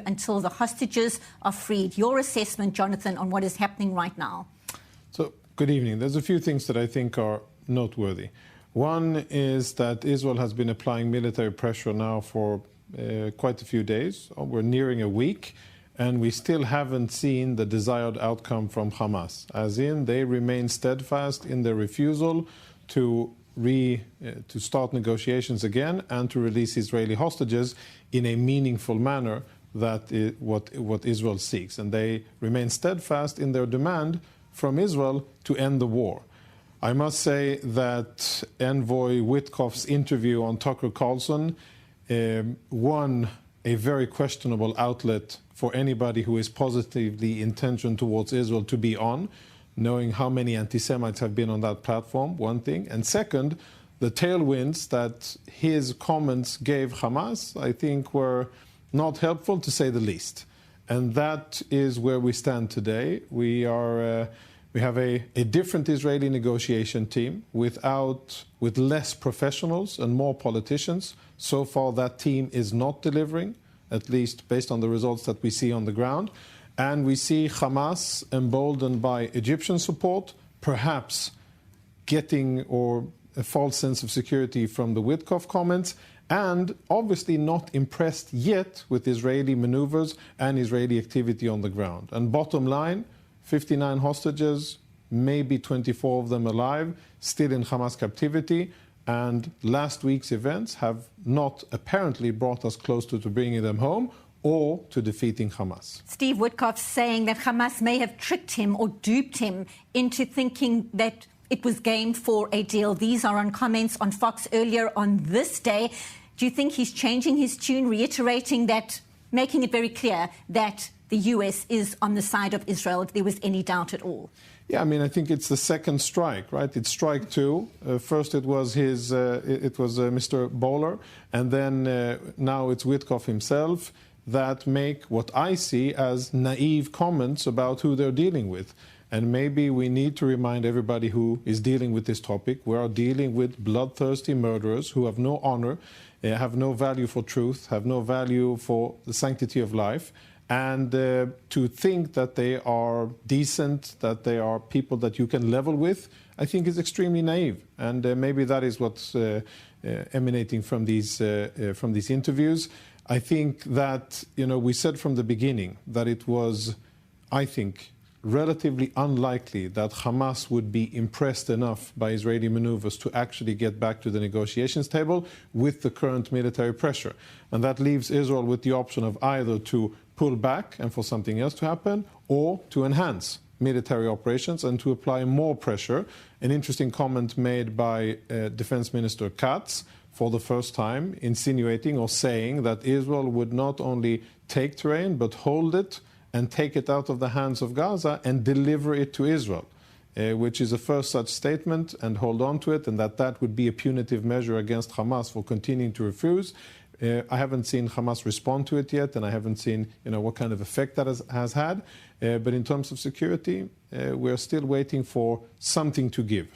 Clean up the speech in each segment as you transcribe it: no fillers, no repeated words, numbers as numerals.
until the hostages are freed. Your assessment, Jonathan, on what is happening right now? So, good evening. There's a few things that I think are noteworthy. One is that Israel has been applying military pressure now for quite a few days. We're nearing a week, and we still haven't seen the desired outcome from Hamas. As in, they remain steadfast in their refusal to start negotiations again and to release Israeli hostages in a meaningful manner. That is what Israel seeks. And they remain steadfast in their demand from Israel to end the war. I must say that Envoy Witkoff's interview on Tucker Carlson won a very questionable outlet for anybody who is positively intentioned towards Israel to be on, knowing how many anti-Semites have been on that platform, one thing. And second, the tailwinds that his comments gave Hamas, I think, were not helpful, to say the least. And that is where we stand today. We have a different Israeli negotiation team with less professionals and more politicians. So far, that team is not delivering, at least based on the results that we see on the ground. And we see Hamas emboldened by Egyptian support, perhaps getting a false sense of security from the Witkoff comments, and obviously not impressed yet with Israeli maneuvers and Israeli activity on the ground. And bottom line, 59 hostages, maybe 24 of them alive, still in Hamas captivity, and last week's events have not apparently brought us close to bringing them home or to defeating Hamas. Steve Witkoff saying that Hamas may have tricked him or duped him into thinking that it was game for a deal. These are on comments on Fox earlier on this day. Do you think he's changing his tune, reiterating that, making it very clear that the US is on the side of Israel, if there was any doubt at all? Yeah, I mean, I think it's the second strike, right? It's strike two. First it was Mr. Bowler, and then now it's Witkoff himself that make what I see as naive comments about who they're dealing with. And maybe we need to remind everybody who is dealing with this topic, we are dealing with bloodthirsty murderers who have no honor, have no value for truth, have no value for the sanctity of life. And to think that they are decent, that they are people that you can level with, I think is extremely naive. And maybe that is what's emanating from these interviews. I think that, we said from the beginning that it was, I think, relatively unlikely that Hamas would be impressed enough by Israeli maneuvers to actually get back to the negotiations table with the current military pressure. And that leaves Israel with the option of either to pull back and for something else to happen, or to enhance military operations and to apply more pressure. An interesting comment made by Defense Minister Katz for the first time, insinuating or saying that Israel would not only take terrain but hold it and take it out of the hands of Gaza and deliver it to Israel, which is a first such statement, and hold on to it, and that would be a punitive measure against Hamas for continuing to refuse. I haven't seen Hamas respond to it yet, and I haven't seen what kind of effect that has had. But in terms of security, we're still waiting for something to give.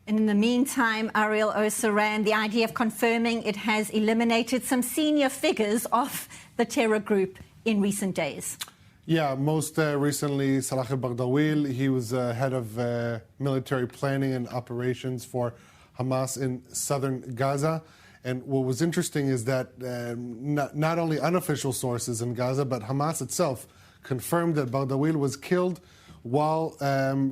And in the meantime, Ariel Osaran, the idea of confirming it has eliminated some senior figures of the terror group in recent days. Yeah, most recently, Salah al-Baghdawil, he was head of military planning and operations for Hamas in southern Gaza. And what was interesting is that not only unofficial sources in Gaza, but Hamas itself confirmed that Baghdawil was killed while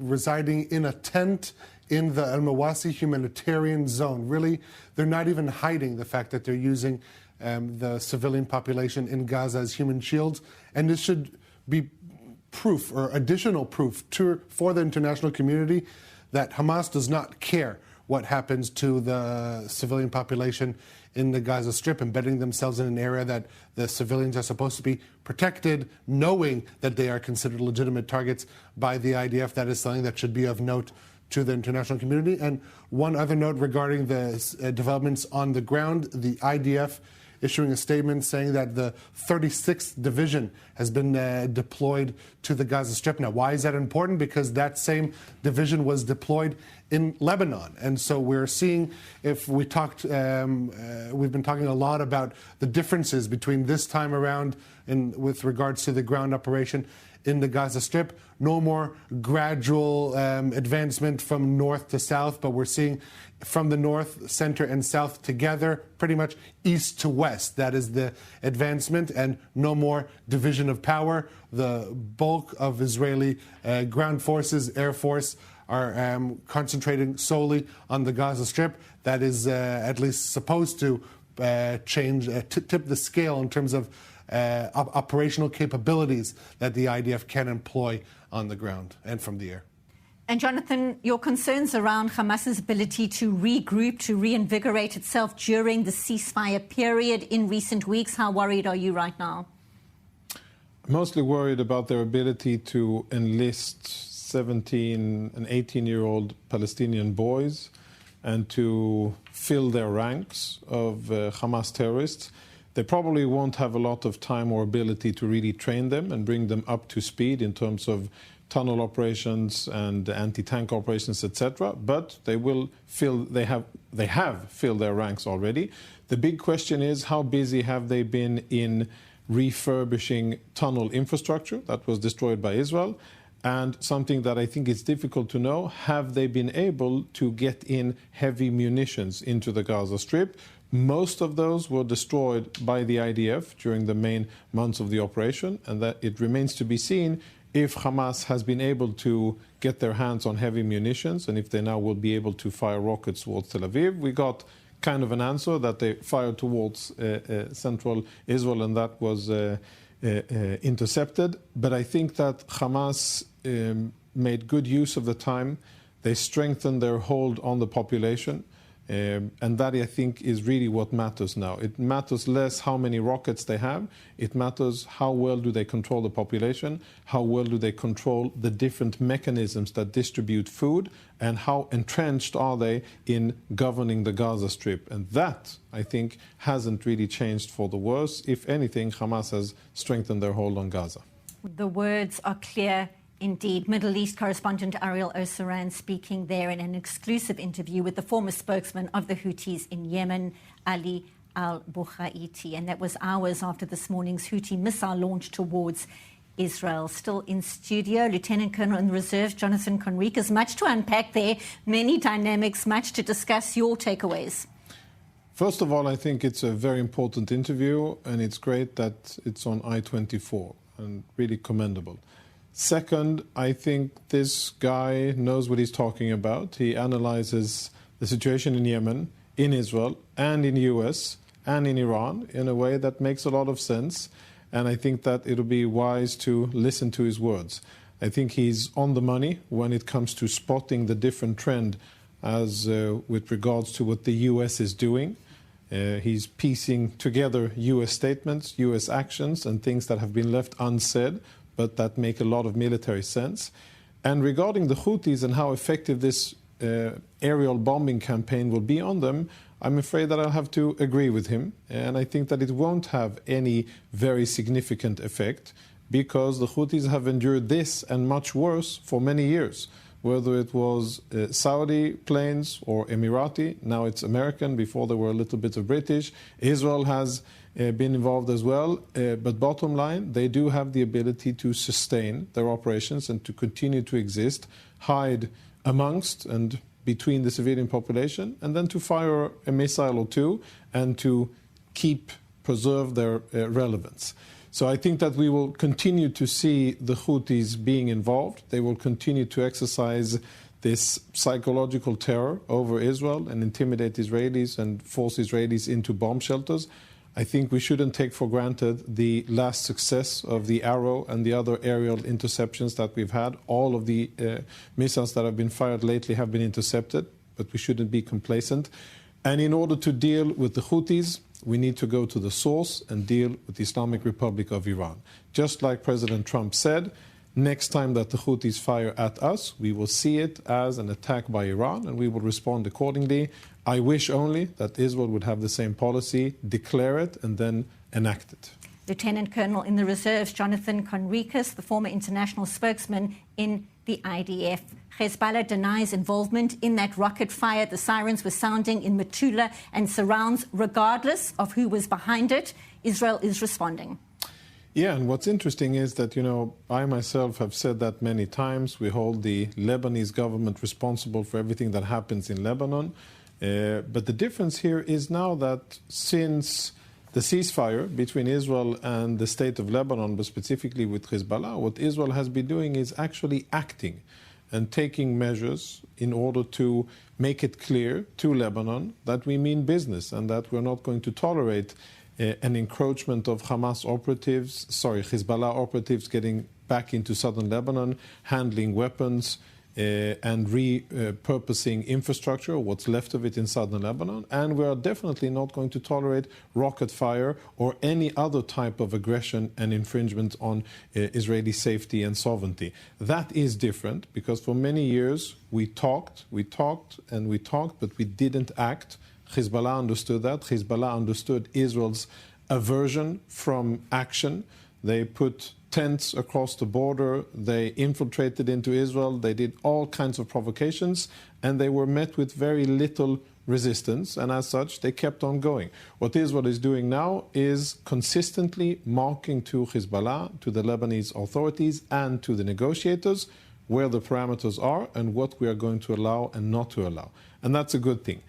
residing in a tent in the Al-Mawasi humanitarian zone. Really, they're not even hiding the fact that they're using the civilian population in Gaza as human shields. And this should be proof or additional proof for the international community that Hamas does not care what happens to the civilian population in the Gaza Strip, embedding themselves in an area that the civilians are supposed to be protected, knowing that they are considered legitimate targets by the IDF. That is something that should be of note to the international community. And one other note regarding the developments on the ground, the IDF issuing a statement saying that the 36th Division has been deployed to the Gaza Strip. Now, why is that important? Because that same division was deployed in Lebanon. And so we're seeing, we've been talking a lot about the differences between this time around with regards to the ground operation in the Gaza Strip. No more gradual advancement from north to south, but we're seeing from the north, center, and south together, pretty much east to west. That is the advancement, and no more division of power. The bulk of Israeli ground forces, Air Force, are concentrating solely on the Gaza Strip. That is at least supposed to tip the scale in terms of operational capabilities that the IDF can employ on the ground and from the air. And Jonathan, your concerns around Hamas's ability to regroup, to reinvigorate itself during the ceasefire period in recent weeks, how worried are you right now? Mostly worried about their ability to enlist 17 and 18-year-old Palestinian boys and to fill their ranks of Hamas terrorists. They probably won't have a lot of time or ability to really train them and bring them up to speed in terms of tunnel operations and anti-tank operations, etc. But they will they have filled their ranks already. The big question is, how busy have they been in refurbishing tunnel infrastructure that was destroyed by Israel? And something that I think is difficult to know, have they been able to get in heavy munitions into the Gaza Strip? Most of those were destroyed by the IDF during the main months of the operation, and that it remains to be seen if Hamas has been able to get their hands on heavy munitions and if they now will be able to fire rockets towards Tel Aviv. We got kind of an answer that they fired towards central Israel, and that was intercepted. But I think that Hamas made good use of the time. They strengthened their hold on the population. And that, I think, is really what matters now. It matters less how many rockets they have. It matters how well do they control the population, how well do they control the different mechanisms that distribute food, and how entrenched are they in governing the Gaza Strip. And that, I think, hasn't really changed for the worse. If anything, Hamas has strengthened their hold on Gaza. The words are clear. Indeed, Middle East correspondent Ariel Osaran speaking there in an exclusive interview with the former spokesman of the Houthis in Yemen, Ali al-Bukhaiti. And that was hours after this morning's Houthi missile launch towards Israel. Still in studio, Lieutenant Colonel in the Reserve, Jonathan Conricus. Much to unpack there, many dynamics, much to discuss. Your takeaways. First of all, I think it's a very important interview, and it's great that it's on I-24, and really commendable. Second, I think this guy knows what he's talking about. He analyzes the situation in Yemen, in Israel, and in the US, and in Iran in a way that makes a lot of sense. And I think that it'll be wise to listen to his words. I think he's on the money when it comes to spotting the different trend as with regards to what the US is doing. He's piecing together US statements, US actions, and things that have been left unsaid, but that make a lot of military sense. And regarding the Houthis and how effective this aerial bombing campaign will be on them, I'm afraid that I'll have to agree with him. And I think that it won't have any very significant effect because the Houthis have endured this and much worse for many years. Whether it was Saudi planes or Emirati, now it's American, before there were a little bit of British. Israel has been involved as well, but bottom line, they do have the ability to sustain their operations and to continue to exist, hide amongst and between the civilian population, and then to fire a missile or two and to preserve their relevance. So I think that we will continue to see the Houthis being involved. They will continue to exercise this psychological terror over Israel and intimidate Israelis and force Israelis into bomb shelters. I think we shouldn't take for granted the last success of the Arrow and the other aerial interceptions that we've had. All of the missiles that have been fired lately have been intercepted, but we shouldn't be complacent. And in order to deal with the Houthis, we need to go to the source and deal with the Islamic Republic of Iran. Just like President Trump said, next time that the Houthis fire at us, we will see it as an attack by Iran and we will respond accordingly. I wish only that Israel would have the same policy, declare it, and then enact it. Lieutenant Colonel in the Reserves, Jonathan Conricus, the former international spokesman in the IDF. Hezbollah denies involvement in that rocket fire. The sirens were sounding in Metula and surrounds, regardless of who was behind it. Israel is responding. Yeah, and what's interesting is that, I myself have said that many times. We hold the Lebanese government responsible for everything that happens in Lebanon. But the difference here is now that since the ceasefire between Israel and the state of Lebanon, but specifically with Hezbollah, what Israel has been doing is actually acting and taking measures in order to make it clear to Lebanon that we mean business and that we're not going to tolerate an encroachment of Hezbollah operatives getting back into southern Lebanon, handling weapons, and repurposing infrastructure, what's left of it in southern Lebanon. And we are definitely not going to tolerate rocket fire or any other type of aggression and infringement on Israeli safety and sovereignty. That is different because for many years we talked, but we didn't act. Hezbollah understood that. Hezbollah understood Israel's aversion from action. They put tents across the border, they infiltrated into Israel, they did all kinds of provocations, and they were met with very little resistance, and as such, they kept on going. What Israel is doing now is consistently marking to Hezbollah, to the Lebanese authorities, and to the negotiators where the parameters are and what we are going to allow and not to allow. And that's a good thing.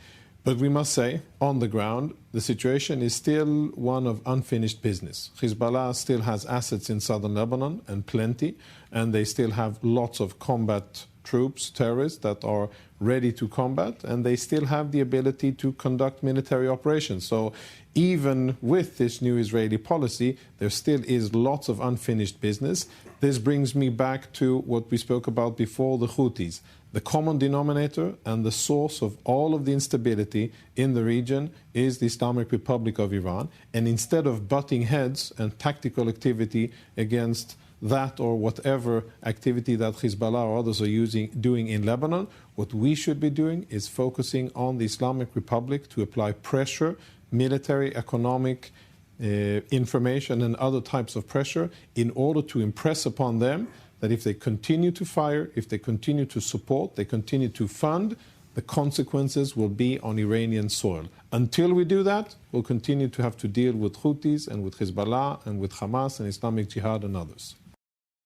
But we must say, on the ground, the situation is still one of unfinished business. Hezbollah still has assets in southern Lebanon, and plenty, and they still have lots of combat troops, terrorists, that are ready to combat, and they still have the ability to conduct military operations. So even with this new Israeli policy, there still is lots of unfinished business. This brings me back to what we spoke about before, the Houthis. The common denominator and the source of all of the instability in the region is the Islamic Republic of Iran. And instead of butting heads and tactical activity against that or whatever activity that Hezbollah or others are doing in Lebanon, what we should be doing is focusing on the Islamic Republic to apply pressure, military, economic, information and other types of pressure in order to impress upon them that if they continue to fire, if they continue to support, they continue to fund, the consequences will be on Iranian soil. Until we do that, we'll continue to have to deal with Houthis and with Hezbollah and with Hamas and Islamic Jihad and others.